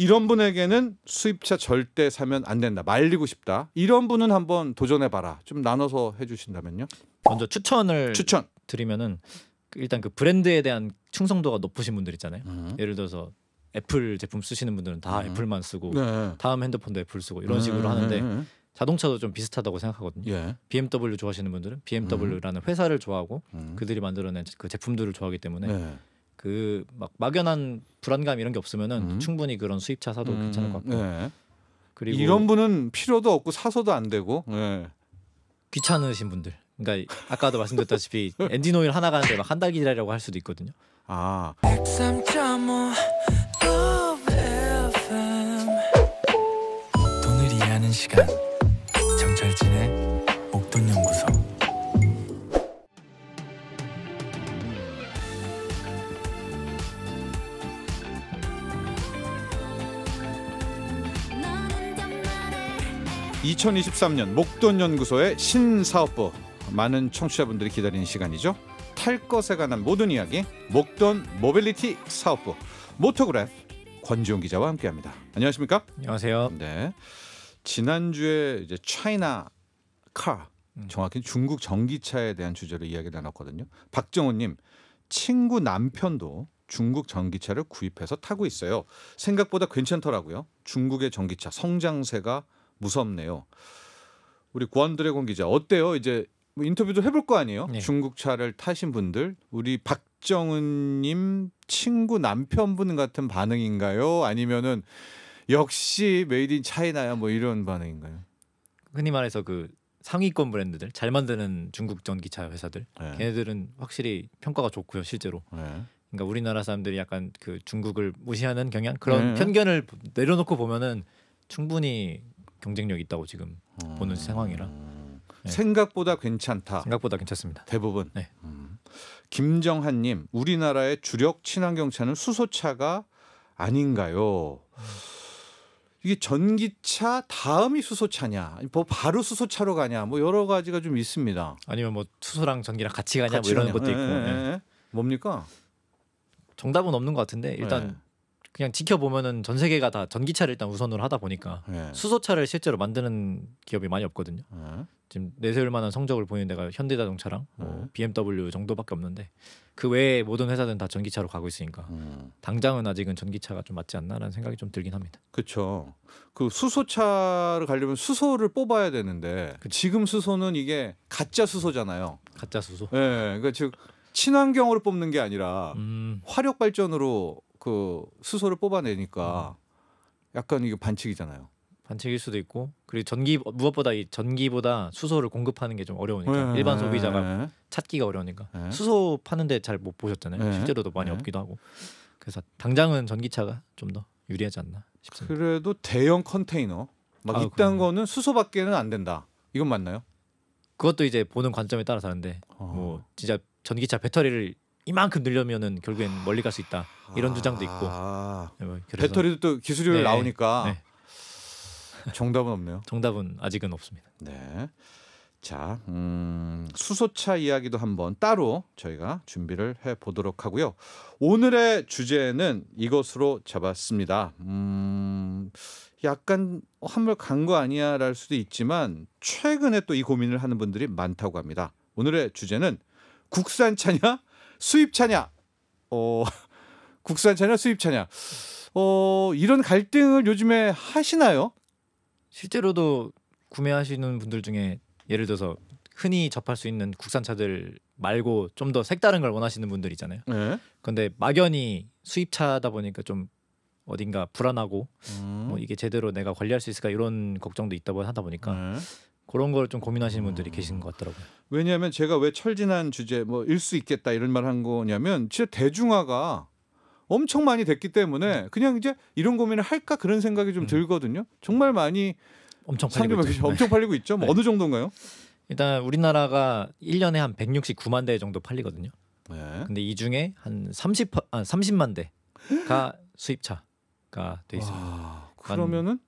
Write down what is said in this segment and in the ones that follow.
이런 분에게는 수입차 절대 사면 안 된다. 말리고 싶다. 이런 분은 한번 도전해봐라. 좀 나눠서 해주신다면요. 먼저 추천 드리면은 일단 그 브랜드에 대한 충성도가 높으신 분들 있잖아요. 예를 들어서 애플 제품 쓰시는 분들은 다 애플만 쓰고 네. 다음 핸드폰도 애플 쓰고 이런 식으로 하는데 자동차도 좀 비슷하다고 생각하거든요. 예. BMW 좋아하시는 분들은 BMW라는 회사를 좋아하고 그들이 만들어낸 그 제품들을 좋아하기 때문에 네. 그 막 막연한 불안감 이런 게 없으면은 충분히 그런 수입차 사도 괜찮을 것 같고. 네. 그리고 이런 분은 필요도 없고 사서도 안 되고. 네. 귀찮으신 분들. 그러니까 아까도 말씀드렸다시피 엔진 오일 하나 가는데 막 한 달 기다리라고 할 수도 있거든요. 아. 103.5 FM 돈을 이해하는 시간 정철진의 목돈연구소. (2023년) 목돈연구소의 신사업부, 많은 청취자분들이 기다리는 시간이죠. 탈 것에 관한 모든 이야기, 목돈 모빌리티 사업부 모토그래프 권지용 기자와 함께합니다. 안녕하십니까? 안녕하세요. 네. 지난주에 이제 차이나 카, 정확히 중국 전기차에 대한 주제로 이야기 나눴거든요. 박정호님, 친구 남편도 중국 전기차를 구입해서 타고 있어요. 생각보다 괜찮더라고요. 중국의 전기차 성장세가 무섭네요. 우리 구한드래곤 기자 어때요? 이제 뭐 인터뷰도 해볼 거 아니에요? 네. 중국 차를 타신 분들, 우리 박정은님 친구 남편분 같은 반응인가요? 아니면은 역시 메이드 인 차이나야 뭐 이런 반응인가요? 흔히 말해서 그 상위권 브랜드들 잘 만드는 중국 전기차 회사들, 네. 걔네들은 확실히 평가가 좋고요, 실제로. 네. 그러니까 우리나라 사람들이 약간 그 중국을 무시하는 경향, 그런 네. 편견을 내려놓고 보면은 충분히 경쟁력 있다고 지금 보는 상황이라 네. 생각보다 괜찮다. 생각보다 괜찮습니다. 대부분. 네. 김정한님, 우리나라의 주력 친환경차는 수소차가 아닌가요? 이게 전기차 다음이 수소차냐, 뭐 바로 수소차로 가냐, 뭐 여러 가지가 좀 있습니다. 아니면 뭐 수소랑 전기랑 같이 가냐 같이 뭐 이런 가냐. 것도 있고. 네. 뭡니까? 정답은 없는 것 같은데 일단 네. 그냥 지켜보면은 전 세계가 다 전기차를 일단 우선으로 하다 보니까 네. 수소차를 실제로 만드는 기업이 많이 없거든요. 네. 지금 내세울 만한 성적을 보이는 데가 현대자동차랑 뭐 네. BMW 정도밖에 없는데 그 외에 모든 회사들은 다 전기차로 가고 있으니까 당장은 아직은 전기차가 좀 맞지 않나라는 생각이 좀 들긴 합니다. 그렇죠. 그 수소차를 가려면 수소를 뽑아야 되는데 지금 수소는 이게 가짜 수소잖아요. 가짜 수소. 네, 그러니까 즉 친환경으로 뽑는 게 아니라 화력 발전으로 그 수소를 뽑아내니까 약간 이게 반칙이잖아요. 반칙일 수도 있고, 그리고 전기 무엇보다 이 전기보다 수소를 공급하는 게 좀 어려우니까 네. 일반 소비자가 찾기가 어려우니까 네. 수소 파는데 잘 못 보셨잖아요. 네. 실제로도 많이 네. 없기도 하고. 그래서 당장은 전기차가 좀 더 유리하지 않나 싶습니다. 그래도 대형 컨테이너 막 이딴 그럼요. 거는 수소밖에는 안 된다. 이건 맞나요? 그것도 이제 보는 관점에 따라 다른데 뭐 진짜 전기차 배터리를 이만큼 늘려면은 결국엔 멀리 갈 수 있다 이런 주장도 있고. 네, 뭐 그래서 배터리도 또 기술이 네. 나오니까 네. 정답은 없네요. 정답은 아직은 없습니다. 네. 자, 수소차 이야기도 한번 따로 저희가 준비를 해보도록 하고요. 오늘의 주제는 이것으로 잡았습니다. 약간 한물 간 거 아니야랄 수도 있지만 최근에 또 이 고민을 하는 분들이 많다고 합니다. 오늘의 주제는 국산차냐 수입차냐, 국산차냐 수입차냐, 이런 갈등을 요즘에 하시나요? 실제로도 구매하시는 분들 중에 예를 들어서 흔히 접할 수 있는 국산차들 말고 좀 더 색다른 걸 원하시는 분들 있잖아요. 네. 근데 막연히 수입차다 보니까 좀 어딘가 불안하고 뭐 이게 제대로 내가 관리할 수 있을까 이런 걱정도 있다고 하다 보니까 네. 그런 걸 좀 고민하시는 분들이 계신 것 같더라고요. 왜냐하면 제가 왜 철진한 주제 뭐 일 수 있겠다 이런 말 한 거냐면 진짜 대중화가 엄청 많이 됐기 때문에 그냥 이제 이런 고민을 할까 그런 생각이 좀 들거든요. 정말 많이 엄청 팔리고 있죠. 엄청 팔리고 있죠. 뭐 네. 어느 정도인가요? 일단 우리나라가 1년에 한 169만 대 정도 팔리거든요. 네. 근데 이 중에 한 30만 대가 수입차가 돼 있습니다. 와, 그러면은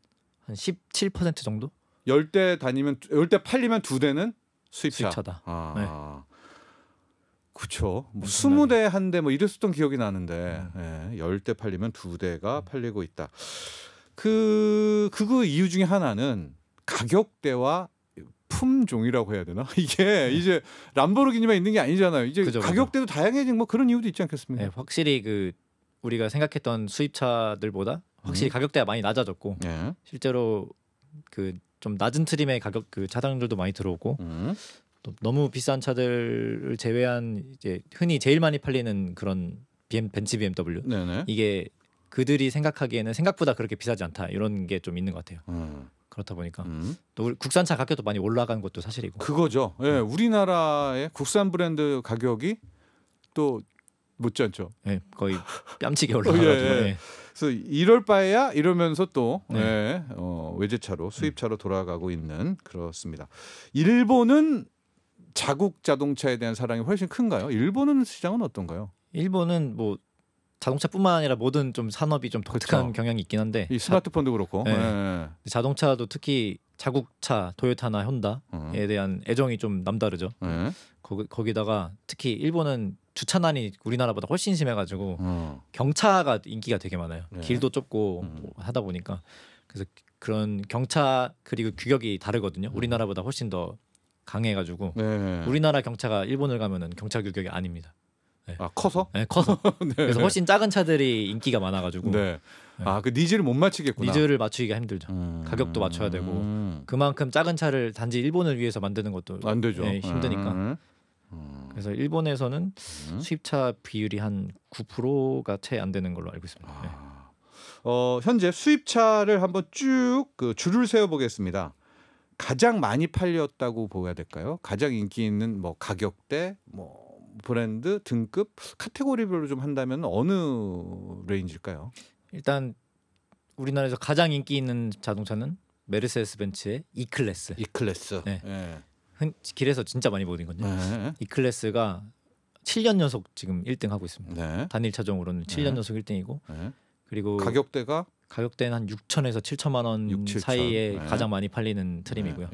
한 17% 정도 10대 다니면 10대 팔리면 2대는 수입차. 수입차다. 아. 네. 그렇죠. 뭐 20대 한 대 뭐 이랬었던 기억이 나는데 10대 팔리면 2대가 팔리고 있다. 그거 이유 중에 하나는 가격대와 품종이라고 해야 되나? 이게 이제 람보르기니만 있는 게 아니잖아요. 이제 그죠. 가격대도 다양해진 뭐 그런 이유도 있지 않겠습니까? 네, 확실히 그 우리가 생각했던 수입차들보다 확실히 가격대가 많이 낮아졌고 실제로 그 좀 낮은 트림의 가격 그 차량들도 많이 들어오고 또 너무 비싼 차들을 제외한 이제 흔히 제일 많이 팔리는 그런 벤츠 BMW 네네. 이게 그들이 생각하기에는 생각보다 그렇게 비싸지 않다 이런 게 좀 있는 것 같아요. 그렇다 보니까 또 국산차 가격도 많이 올라간 것도 사실이고. 그거죠. 예, 우리나라의 국산 브랜드 가격이 또 못지않죠. 네, 거의 뺨치게 올라가가지고. 예. 그래서 이럴 바에야 이러면서 또 외제차로 수입차로 돌아가고 있는 그렇습니다. 일본은 자국 자동차에 대한 사랑이 훨씬 큰가요? 일본은 시장은 어떤가요? 일본은 뭐 자동차뿐만 아니라 모든 좀 산업이 좀 독특한 그렇죠. 경향이 있긴 한데 이 스마트폰도 그렇고 자동차도 특히 자국차 토요타나 현다에 대한 애정이 좀 남다르죠. 거기다가 특히 일본은 주차난이 우리나라보다 훨씬 심해가지고 경차가 인기가 되게 많아요. 길도 좁고 하다 보니까 그래서 그런 경차 그리고 규격이 다르거든요. 우리나라보다 훨씬 더 강해가지고 우리나라 경차가 일본을 가면은 경차 규격이 아닙니다. 아 커서? 네, 커서. 그래서 훨씬 작은 차들이 인기가 많아가지고. 아, 그 니즈를 못 맞추겠구나. 니즈를 맞추기가 힘들죠. 가격도 맞춰야 되고 그만큼 작은 차를 단지 일본을 위해서 만드는 것도 안 되죠. 힘드니까. 그래서 일본에서는 수입차 비율이 한 9%가 채 안 되는 걸로 알고 있습니다. 현재 수입차를 한번 쭉 그 줄을 세워 보겠습니다. 가장 많이 팔렸다고 보여야 될까요? 가장 인기 있는 뭐 가격대, 뭐 브랜드, 등급, 카테고리별로 좀 한다면 어느 레인지일까요? 일단 우리나라에서 가장 인기 있는 자동차는 메르세데스 벤츠의 E클래스. E클래스. 네. 길에서 진짜 많이 보이거든요. E클래스가 7년 연속 지금 1등 하고 있습니다. 단일 차종으로는 7년 연속 1등이고 그리고 가격대는 한 6천에서 7천만 원 사이에 가장 많이 팔리는 트림이고요.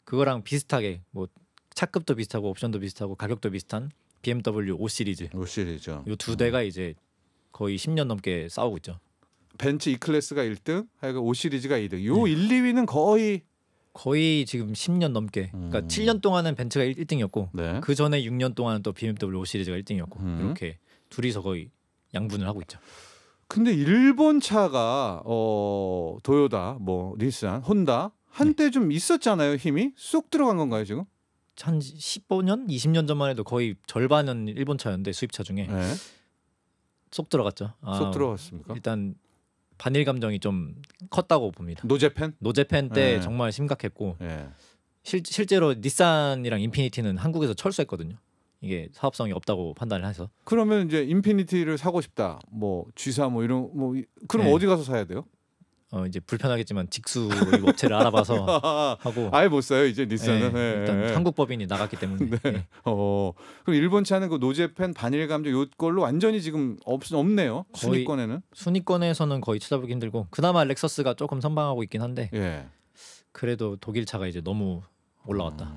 그거랑 비슷하게 뭐 차급도 비슷하고 옵션도 비슷하고 가격도 비슷한 BMW 5 시리즈. 이 두 대가 이제 거의 10년 넘게 싸우고 있죠. 벤츠 E클래스가 1등, 하여간 5 시리즈가 2등. 요 1, 2위는 거의 지금 10년 넘게. 그러니까 7년 동안은 벤츠가 1등이었고 그 전에 6년 동안은 또 BMW 5 시리즈가 1등이었고 이렇게 둘이서 거의 양분을 하고 있죠. 근데 일본 차가 도요타, 뭐 닛산, 혼다 한때 좀 있었잖아요. 힘이 쏙 들어간 건가요 지금? 한 15년, 20년 전만 해도 거의 절반은 일본 차였는데 수입차 중에 쏙 들어갔죠. 쏙 들어갔습니까? 일단 반일 감정이 좀 컸다고 봅니다. 노제팬 때 정말 심각했고 실제로 닛산이랑 인피니티는 한국에서 철수했거든요. 이게 사업성이 없다고 판단을 해서. 그러면 이제 인피니티를 사고 싶다. 뭐 G3 뭐 이런 뭐 그럼 어디 가서 사야 돼요? 이제 불편하겠지만 직수 업체를 알아봐서 하고. 아예 못 사요 이제 닛산은. 일단 한국 법인이 나갔기 때문에. 그럼 일본 차는 그 노제팬 반일 감정 요걸로 완전히 지금 없네요. 순위권에서는 거의 찾아보기 힘들고 그나마 렉서스가 조금 선방하고 있긴 한데. 그래도 독일 차가 이제 너무 올라왔다.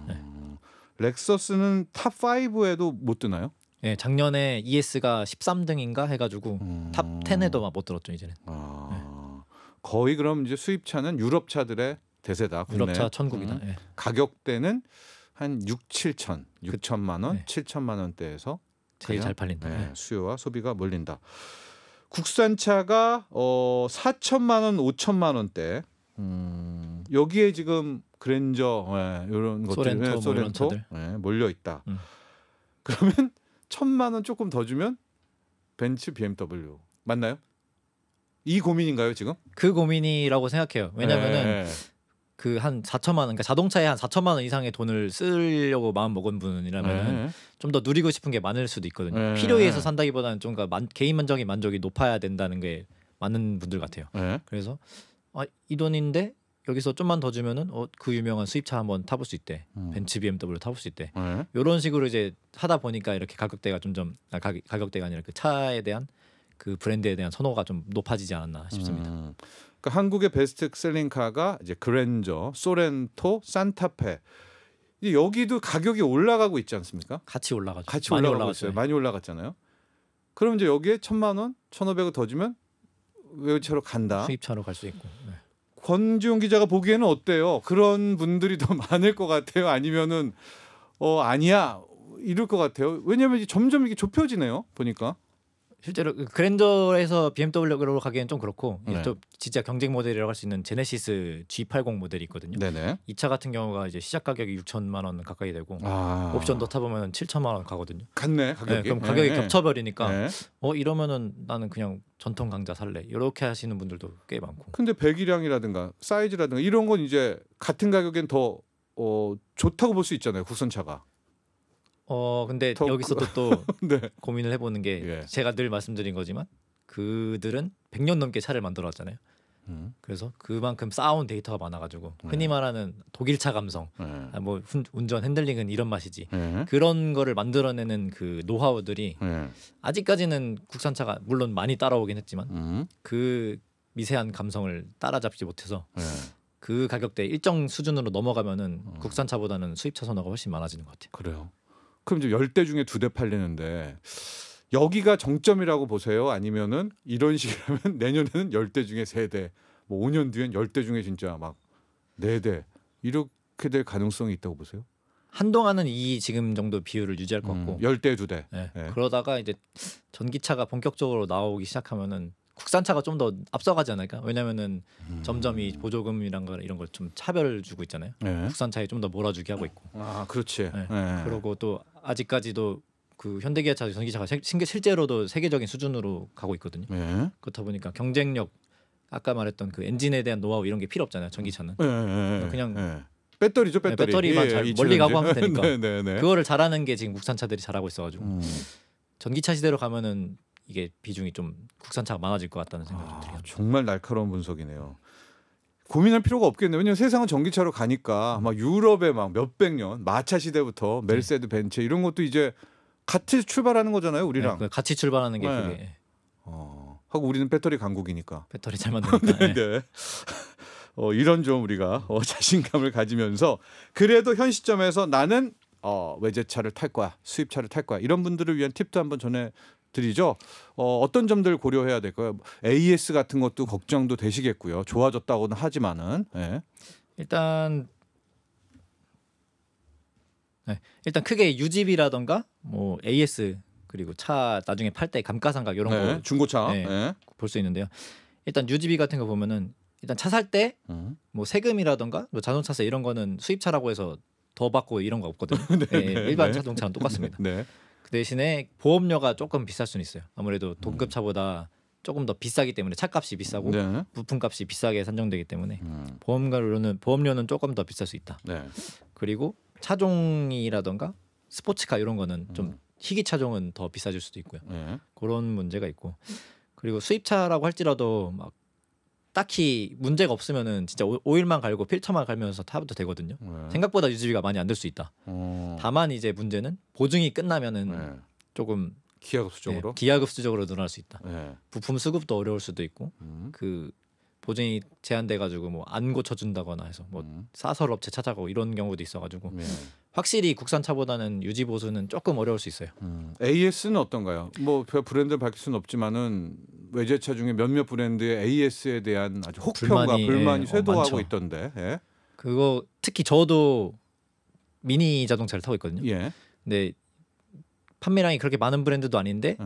렉서스는 탑 5에도 못 드나요? 네, 작년에 ES가 13등인가 해가지고 탑 10에도 막 못 들었죠 이제는. 거의 그럼 이제 수입차는 유럽 차들의 대세다. 유럽차 천국이다. 가격대는 한 6천만 원, 7천만 원대에서 제일 잘 팔린다. 수요와 소비가 몰린다. 국산차가 4천만 원, 5천만 원대. 여기에 지금 그랜저 이런 것들, 소렌토 몰려 있다. 그러면 1,000만 원 조금 더 주면 벤츠, BMW 맞나요? 이 고민인가요 지금? 그 고민이라고 생각해요. 왜냐면은 그 한 4천만 원, 그러니까 자동차에 한 4천만 원 이상의 돈을 쓰려고 마음 먹은 분이라면 좀 더 누리고 싶은 게 많을 수도 있거든요. 필요에 의해서 산다기보다는 좀 개인적인 만족이 높아야 된다는 게 많은 분들 같아요. 그래서 이 돈인데 여기서 좀만 더 주면은 그 유명한 수입차 한번 타볼 수 있대. 벤츠, BMW 타볼 수 있대. 이런 식으로 이제 하다 보니까 이렇게 가격대가 가격대가 아니라 그 차에 대한 그 브랜드에 대한 선호가 좀 높아지지 않았나 싶습니다. 그러니까 한국의 베스트 셀링카가 이제 그랜저, 소렌토, 산타페. 여기도 가격이 올라가고 있지 않습니까? 같이 올라가죠. 같이 많이 올라가고 올라갔어요. 있어요. 많이 올라갔잖아요. 그럼 이제 여기에 1,000만 원, 1,500원 더 주면 외제차로 간다. 수입차로 갈 수 있고. 네. 권지용 기자가 보기에는 어때요? 그런 분들이 더 많을 것 같아요? 아니면은 아니야 이럴 것 같아요? 왜냐하면 이제 점점 이게 좁혀지네요. 보니까. 실제로 그랜저에서 BMW로 가기엔 좀 그렇고 네. 또 진짜 경쟁 모델이라고 할 수 있는 제네시스 G80 모델이 있거든요. 네네. 이 차 같은 경우가 이제 시작 가격이 6천만 원 가까이 되고 옵션 더 타보면 7천만 원 가거든요. 같네 가격이. 네, 그럼 가격이 겹쳐버리니까 네. 이러면은 나는 그냥 전통 강자 살래 이렇게 하시는 분들도 꽤 많고. 근데 배기량이라든가 사이즈라든가 이런 건 이제 같은 가격엔 더 좋다고 볼 수 있잖아요. 국산차가. 근데 더 여기서도 또 네. 고민을 해보는 게 예. 제가 늘 말씀드린 거지만 그들은 100년 넘게 차를 만들어 왔잖아요. 그래서 그만큼 쌓아온 데이터가 많아가지고 흔히 말하는 독일차 감성, 뭐 운전 핸들링은 이런 맛이지 그런 거를 만들어내는 그 노하우들이 아직까지는 국산차가 물론 많이 따라오긴 했지만 그 미세한 감성을 따라잡지 못해서 그 가격대 일정 수준으로 넘어가면은 국산차보다는 수입차 선호가 훨씬 많아지는 것 같아요. 그래요. 그럼 이제 10대 중에 2대 팔리는데 여기가 정점이라고 보세요? 아니면은 이런 식이라면 내년에는 10대 중에 3대, 뭐 5년 뒤엔 10대 중에 진짜 막 4대 이렇게 될 가능성이 있다고 보세요? 한동안은 이 지금 정도 비율을 유지할 것 같고 10대 2대. 네. 네. 그러다가 이제 전기차가 본격적으로 나오기 시작하면은 국산차가 좀 더 앞서가지 않을까? 왜냐면은 점점 이 보조금이란 거 이런 걸 좀 차별을 주고 있잖아요. 네. 국산차에 좀 더 몰아주게 하고 있고. 아, 그렇지. 네. 네. 그리고 또 아직까지도 그 현대기아차 전기차가 실제로도 세계적인 수준으로 가고 있거든요. 네. 그렇다 보니까 경쟁력 아까 말했던 그 엔진에 대한 노하우 이런 게 필요 없잖아요. 전기차는. 네. 그냥 네. 배터리죠, 배터리. 배터리만 잘 멀리 가고 하면 되니까. 네. 그거를 잘하는 게 지금 국산차들이 잘하고 있어가지고 전기차 시대로 가면은 이게 비중이 좀 국산차가 많아질 것 같다는 생각이 좀 들어요. 정말 날카로운 분석이네요. 고민할 필요가 없겠네요. 왜냐면 세상은 전기차로 가니까 막 유럽에 막 몇백 년 마차 시대부터 멜세드 벤츠 이런 것도 이제 같이 출발하는 거잖아요, 우리랑. 네, 같이 출발하는 게 네. 그게 하고 우리는 배터리 강국이니까. 배터리 잘 만드니까. 네. 이런 좀 우리가 자신감을 가지면서 그래도 현 시점에서 나는 외제차를 탈 거야, 수입차를 탈 거야. 이런 분들을 위한 팁도 한번 전해드리죠. 어떤 점들 고려해야 될까요? AS 같은 것도 걱정도 되시겠고요. 좋아졌다고는 하지만은 일단 크게 UGB라던가 뭐 AS 그리고 차 나중에 팔 때 감가상각 이런 거 중고차 볼 수 있는데요. 일단 UGB 같은 거 보면은 일단 차 살 때 뭐 세금이라던가 뭐 자동차세 이런 거는 수입차라고 해서 더 받고 이런 거 없거든요. 일반 자동차는 똑같습니다. 그 대신에 보험료가 조금 비쌀 수는 있어요. 아무래도 동급차보다 조금 더 비싸기 때문에 차값이 비싸고 부품값이 비싸게 산정되기 때문에 보험료는 조금 더 비쌀 수 있다. 그리고 차종이라던가 스포츠카 이런 거는 좀 희귀 차종은 더 비싸질 수도 있고요. 그런 문제가 있고 그리고 수입차라고 할지라도 막 딱히 문제가 없으면은 진짜 오일만 갈고 필터만 갈면서 타도 되거든요. 생각보다 유지비가 많이 안 들 수 있다. 다만 이제 문제는 보증이 끝나면은 조금 기하급수적으로 늘어날 수 있다. 부품 수급도 어려울 수도 있고 그 보증이 제한돼가지고 뭐 안 고쳐준다거나 해서 뭐 사설 업체 찾아가고 이런 경우도 있어가지고 확실히 국산차보다는 유지 보수는 조금 어려울 수 있어요. AS는 어떤가요? 뭐 브랜드를 밝힐 수는 없지만은 외제차 중에 몇몇 브랜드의 AS에 대한 아주 혹평과 불만이 쇄도하고 있던데. 그거 특히 저도 미니 자동차를 타고 있거든요. 근데 판매량이 그렇게 많은 브랜드도 아닌데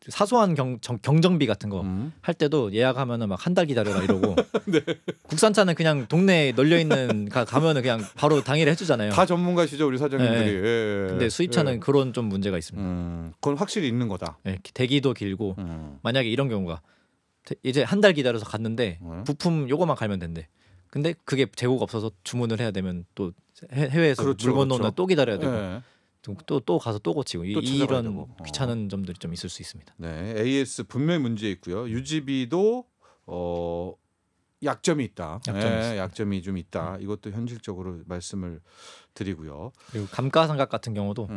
사소한 경정비 같은 거 할 때도 예약하면은 막 한 달 기다려라 이러고 국산차는 그냥 동네에 널려 있는 가면은 그냥 바로 당일에 해주잖아요. 다 전문가시죠 우리 사장님들이. 근데 수입차는 그런 좀 문제가 있습니다. 그건 확실히 있는 거다. 대기도 길고 만약에 이런 경우가 이제 한 달 기다려서 갔는데 부품 요거만 갈면 된대. 근데 그게 재고가 없어서 주문을 해야 되면 또 해외에서 물건 넣으면 또 기다려야 되고. 또 가서 또 고치고 이런 귀찮은 점들이 좀 있을 수 있습니다. AS 분명히 문제 있고요. UGB도 약점이 있다. 약점이 좀 있다. 이것도 현실적으로 말씀을 드리고요. 그리고 감가상각 같은 경우도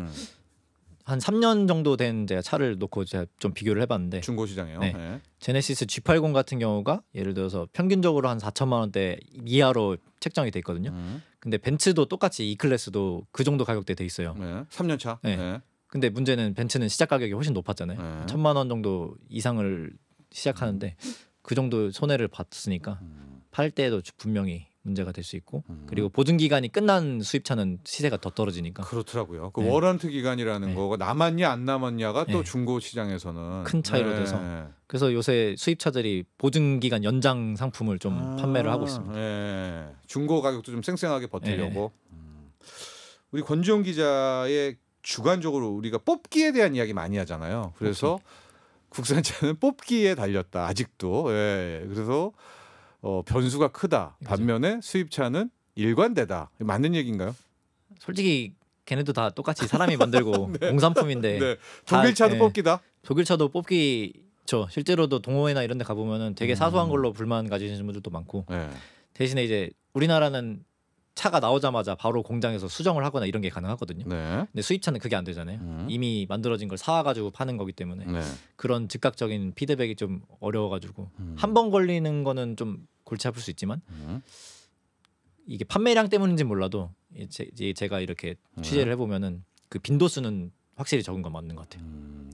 한 3년 정도 된 제가 차를 놓고 제가 좀 비교를 해봤는데 중고 시장이요. 네. 네. 제네시스 G80 같은 경우가 예를 들어서 평균적으로 한 4천만 원대 이하로 책정이 돼 있거든요. 근데 벤츠도 똑같이 E 클래스도 그 정도 가격대 돼 있어요. 네. 3년 차. 네. 네. 근데 문제는 벤츠는 시작 가격이 훨씬 높았잖아요. 네. 1,000만 원 정도 이상을 시작하는데 그 정도 손해를 봤으니까 팔 때에도 분명히 문제가 될 수 있고 그리고 보증 기간이 끝난 수입차는 시세가 더 떨어지니까 그렇더라고요. 그 네. 워런트 기간이라는 네. 거가 남았냐 안 남았냐가 또 네. 중고 시장에서는 큰 차이로 돼서 그래서 요새 수입차들이 보증 기간 연장 상품을 좀 판매를 하고 있습니다. 네. 중고 가격도 좀 쌩쌩하게 버티려고. 우리 권지용 기자의 주관적으로 우리가 뽑기에 대한 이야기 많이 하잖아요. 그래서 국산차는 뽑기에 달렸다 아직도. 예. 그래서 변수가 크다. 반면에 수입차는 일관되다. 맞는 얘기인가요? 솔직히 걔네도 다 똑같이 사람이 만들고 공산품인데 네. 독일차도 다, 뽑기다. 독일차도 뽑기죠. 실제로도 동호회나 이런 데 가보면은 되게 사소한 걸로 불만 가지시는 분들도 많고 네. 대신에 이제 우리나라는 차가 나오자마자 바로 공장에서 수정을 하거나 이런 게 가능하거든요. 네. 근데 수입차는 그게 안 되잖아요. 이미 만들어진 걸 사와가지고 파는 거기 때문에 네. 그런 즉각적인 피드백이 좀 어려워가지고 한 번 걸리는 거는 좀 골치 아플 수 있지만 이게 판매량 때문인지 몰라도 이제 제가 이렇게 취재를 해보면은 그 빈도수는 확실히 적은 건 맞는 것 같아요.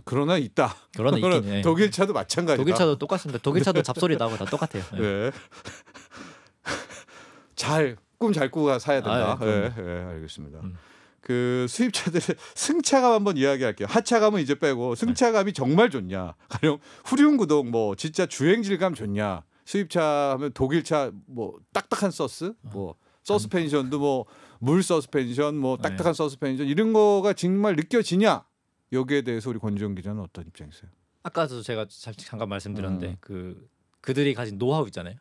그러나 있다. 그러나 있긴 해. 독일차도 마찬가지다. 독일차도 똑같습니다. 독일차도 잡소리 나고 다 똑같아요. 네. 네. 꿈 잘 꾸고 사야 된다. 네, 알겠습니다. 그 수입차들의 승차감 한번 이야기할게요. 하차감은 이제 빼고 승차감이 정말 좋냐? 가령 후륜구동 뭐 진짜 주행 질감 좋냐? 수입차 하면 독일차 뭐 딱딱한 서스, 뭐 서스펜션도 뭐 물 서스펜션, 뭐 딱딱한 서스펜션 이런 거가 정말 느껴지냐? 여기에 대해서 우리 권지용 기자는 어떤 입장이세요? 아까도 제가 잠깐 말씀드렸는데 그들이 가진 노하우 있잖아요.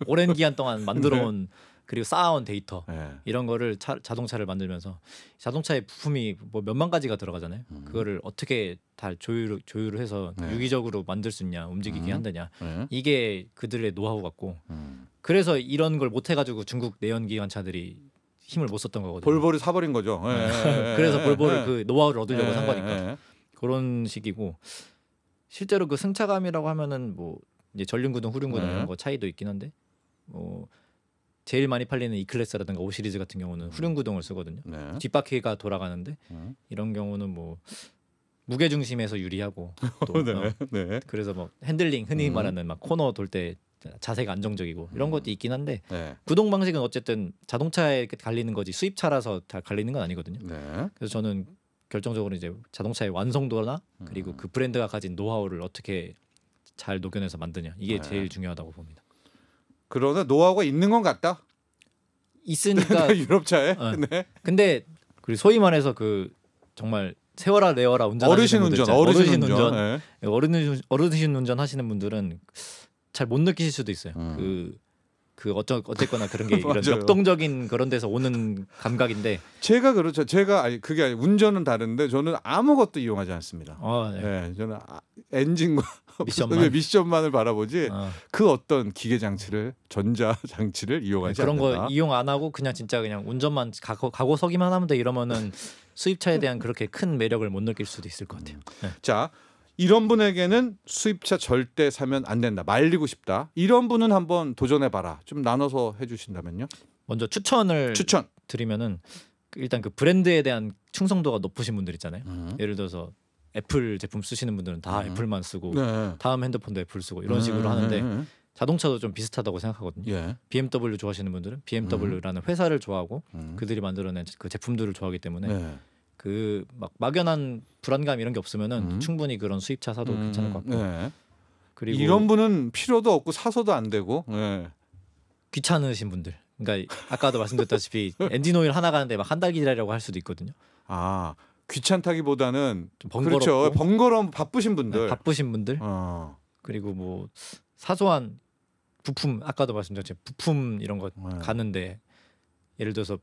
오랜 기간 동안 만들어온 그리고 쌓아온 데이터 이런 거를 자동차를 만들면서 자동차의 부품이 뭐 몇만 가지가 들어가잖아요. 그거를 어떻게 다 조율을 해서 유기적으로 만들 수 있냐, 움직이게 한다냐. 이게 그들의 노하우 같고 그래서 이런 걸 못 해가지고 중국 내연기관차들이 힘을 못 썼던 거거든요. 볼보를 사버린 거죠. 그래서 볼보를 그 노하우를 얻으려고 산 거니까 그런 식이고 실제로 그 승차감이라고 하면은 뭐 이제 전륜구동, 후륜구동 이런 거 차이도 있긴 한데 뭐 제일 많이 팔리는 E 클래스라든가 5 시리즈 같은 경우는 후륜구동을 쓰거든요. 뒷바퀴가 돌아가는데 이런 경우는 뭐 무게 중심에서 유리하고 또 그래서 뭐 핸들링 흔히 말하는 막 코너 돌 때 자세가 안정적이고 이런 것도 있긴 한데 구동 방식은 어쨌든 자동차에 갈리는 거지 수입차라서 다 갈리는 건 아니거든요. 그래서 저는 결정적으로 이제 자동차의 완성도나 그리고 그 브랜드가 가진 노하우를 어떻게 잘 녹여내서 만드냐 이게 제일 중요하다고 봅니다. 그러나 노하우가 있는 건 같다. 있으니까 유럽차에. 근데 그리고 소위 말해서 그 정말 세워라 내워라 어르신 운전 하시는 분들은 잘 못 느끼실 수도 있어요. 어쨌거나 그런 게 이런 역동적인 그런 데서 오는 감각인데 제가 그렇죠. 그게 아니 운전은 다른데 저는 아무것도 이용하지 않습니다. 저는 엔진과 미션만을 바라보지 그 어떤 기계 장치를 전자 장치를 이용하지 그런 않는다. 거 이용 안 하고 그냥 진짜 그냥 운전만 가고 서기만 하면 돼 이러면은 수입차에 대한 그렇게 큰 매력을 못 느낄 수도 있을 것 같아요. 자, 이런 분에게는 수입차 절대 사면 안 된다. 말리고 싶다. 이런 분은 한번 도전해 봐라. 좀 나눠서 해주신다면요. 먼저 추천 드리면은 일단 그 브랜드에 대한 충성도가 높으신 분들 있잖아요. 예를 들어서 애플 제품 쓰시는 분들은 다 애플만 쓰고 다음 핸드폰도 애플 쓰고 이런 식으로 하는데 자동차도 좀 비슷하다고 생각하거든요. BMW 좋아하시는 분들은 BMW라는 회사를 좋아하고 그들이 만들어낸 그 제품들을 좋아하기 때문에 그 막 막연한 불안감 이런 게 없으면은 충분히 그런 수입차 사도 괜찮을 것 같고 그리고 이런 분은 필요도 없고 사서도 안 되고 귀찮으신 분들 그러니까 아까도 말씀드렸다시피 엔진 오일 하나 가는데 막 한 달 기다리라고 할 수도 있거든요. 귀찮다기보다는 좀 번거롭고 그렇죠. 번거로운 바쁘신 분들 그리고 뭐 사소한 부품 아까도 말씀드렸지만 부품 이런 거 가는데 예를 들어서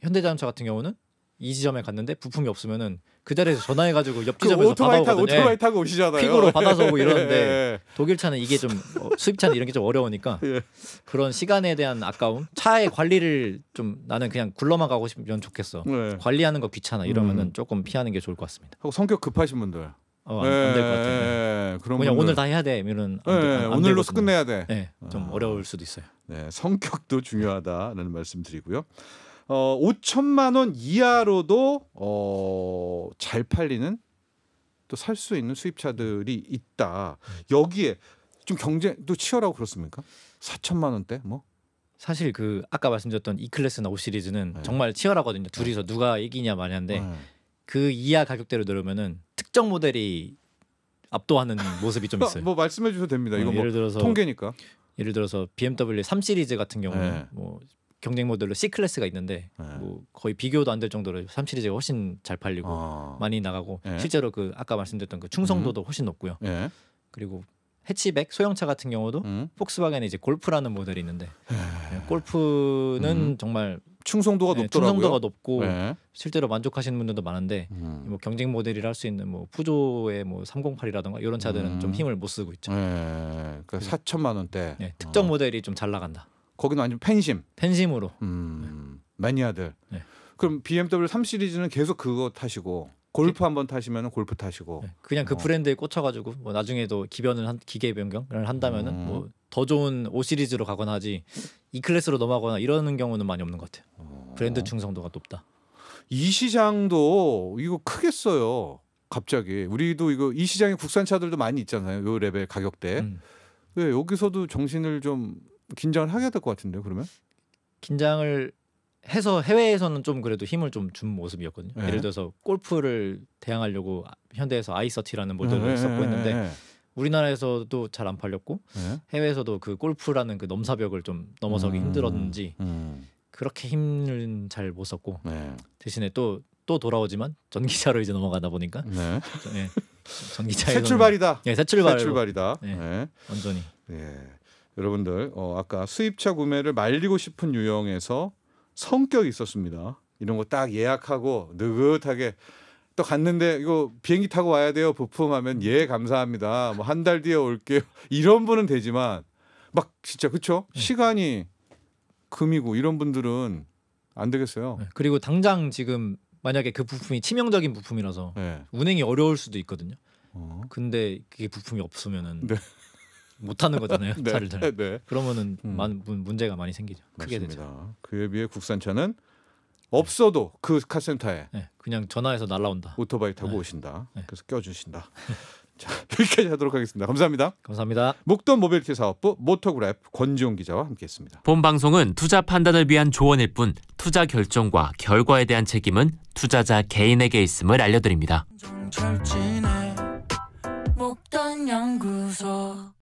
현대자동차 같은 경우는 이 지점에 갔는데 부품이 없으면은 그 자리에서 전화해가지고 옆 그 지점에서 오토바이 받아오거든요. 타고 오시잖아요. 픽으로 받아서 오고 이러는데 예. 독일 차는 이게 좀 수입차는 이런 게 좀 어려우니까 예. 그런 시간에 대한 아까움, 차의 관리를 좀 나는 그냥 굴러만 가고 싶으면 좋겠어. 네. 관리하는 거 귀찮아 이러면은 조금 피하는 게 좋을 것 같습니다. 하고 성격 급하신 분들. 안 될 것 같아요. 예. 그런 그냥 분들. 오늘 다 해야 돼. 이러면 오늘로서 끝내야 돼. 네, 좀 어려울 수도 있어요. 네, 성격도 중요하다라는 말씀드리고요. 5천만 원 이하로도 잘 팔리는 또 살 수 있는 수입차들이 있다. 여기에 좀 경쟁도 치열하고 그렇습니까? 4천만 원대 뭐? 사실 그 아까 말씀드렸던 E 클래스나 5 시리즈는 네. 정말 치열하거든요. 둘이서 누가 이기냐 마냐인데 네. 그 이하 가격대로 들으면은 특정 모델이 압도하는 모습이 좀 있어요. 뭐 말씀해 주셔도 됩니다. 이거 뭐 예를 들어서 통계니까. 예를 들어서 BMW 3 시리즈 같은 경우는 네. 뭐 경쟁 모델로 C 클래스가 있는데 네. 뭐 거의 비교도 안 될 정도로 3 시리즈가 훨씬 잘 팔리고 많이 나가고 네. 실제로 그 아까 말씀드렸던 그 충성도도 훨씬 높고요. 예. 그리고 해치백 소형차 같은 경우도 폭스바겐에 이제 골프라는 모델이 있는데 골프는 정말 충성도가 높더라고요. 충성도가 높고 네. 실제로 만족하시는 분들도 많은데 뭐 경쟁 모델이라 할 수 있는 뭐 푸조의 뭐 308이라던가 이런 차들은 좀 힘을 못 쓰고 있죠. 네. 그러니까 4천만 원대. 네, 특정 모델이 좀 잘 나간다. 거기는 완전 팬심. 팬심으로. 매니아들. 네. 그럼 BMW 3 시리즈는 계속 그거 타시고 골프 한번 타시면 골프 타시고. 네, 그냥 그 브랜드에 꽂혀가지고 뭐 나중에도 기계 변경을 한다면은 뭐 더 좋은 5 시리즈로 가거나 하지 E 클래스로 넘어가거나 이러는 경우는 많이 없는 것 같아요. 브랜드 충성도가 높다. 이 시장도 이거 크겠어요. 갑자기 우리도 이거 이 시장에 국산차들도 많이 있잖아요. 요 레벨 가격대. 왜 여기서도 정신을 좀 긴장을 하게 될 것 같은데요. 그러면 긴장을 해서 해외에서는 좀 그래도 힘을 좀 준 모습이었거든요. 네. 예를 들어서 골프를 대항하려고 현대에서 i30라는 모델을 썼고 했는데 우리나라에서도 잘 안 팔렸고 해외에서도 그 골프라는 그 넘사벽을 좀 넘어서기 힘들었는지 그렇게 힘을 잘 못 썼고 대신에 또 돌아오지만 전기차로 이제 넘어가다 보니까 네. 네, 전기차에 새 출발이다. 새 새 출발이다. 네. 네. 완전히 예. 여러분들 아까 수입차 구매를 말리고 싶은 유형에서 성격이 있었습니다. 이런 거 딱 예약하고 느긋하게 또 갔는데 이거 비행기 타고 와야 돼요. 부품하면 예 감사합니다. 뭐 한 달 뒤에 올게요. 이런 분은 되지만 막 진짜 그쵸? 시간이 금이고 이런 분들은 안 되겠어요. 네. 그리고 당장 지금 만약에 그 부품이 치명적인 부품이라서 네. 운행이 어려울 수도 있거든요. 근데 그게 부품이 없으면은 네. 못 타는 거잖아요. 네. 차를 잘. 네. 그러면은 문제가 많이 생기죠. 크게 되죠. 맞습니다. 그에 비해 국산차는 없어도 그 카센터에 네, 그냥 전화해서 날라온다. 오토바이 타고 네. 오신다. 네. 그래서 껴주신다. 자, 여기까지 하도록 하겠습니다. 감사합니다. 감사합니다. 목돈 모빌리티 사업부 모터그래프 권지용 기자와 함께했습니다. 본 방송은 투자 판단을 위한 조언일 뿐 투자 결정과 결과에 대한 책임은 투자자 개인에게 있음을 알려드립니다. 정철진의 목돈 연구소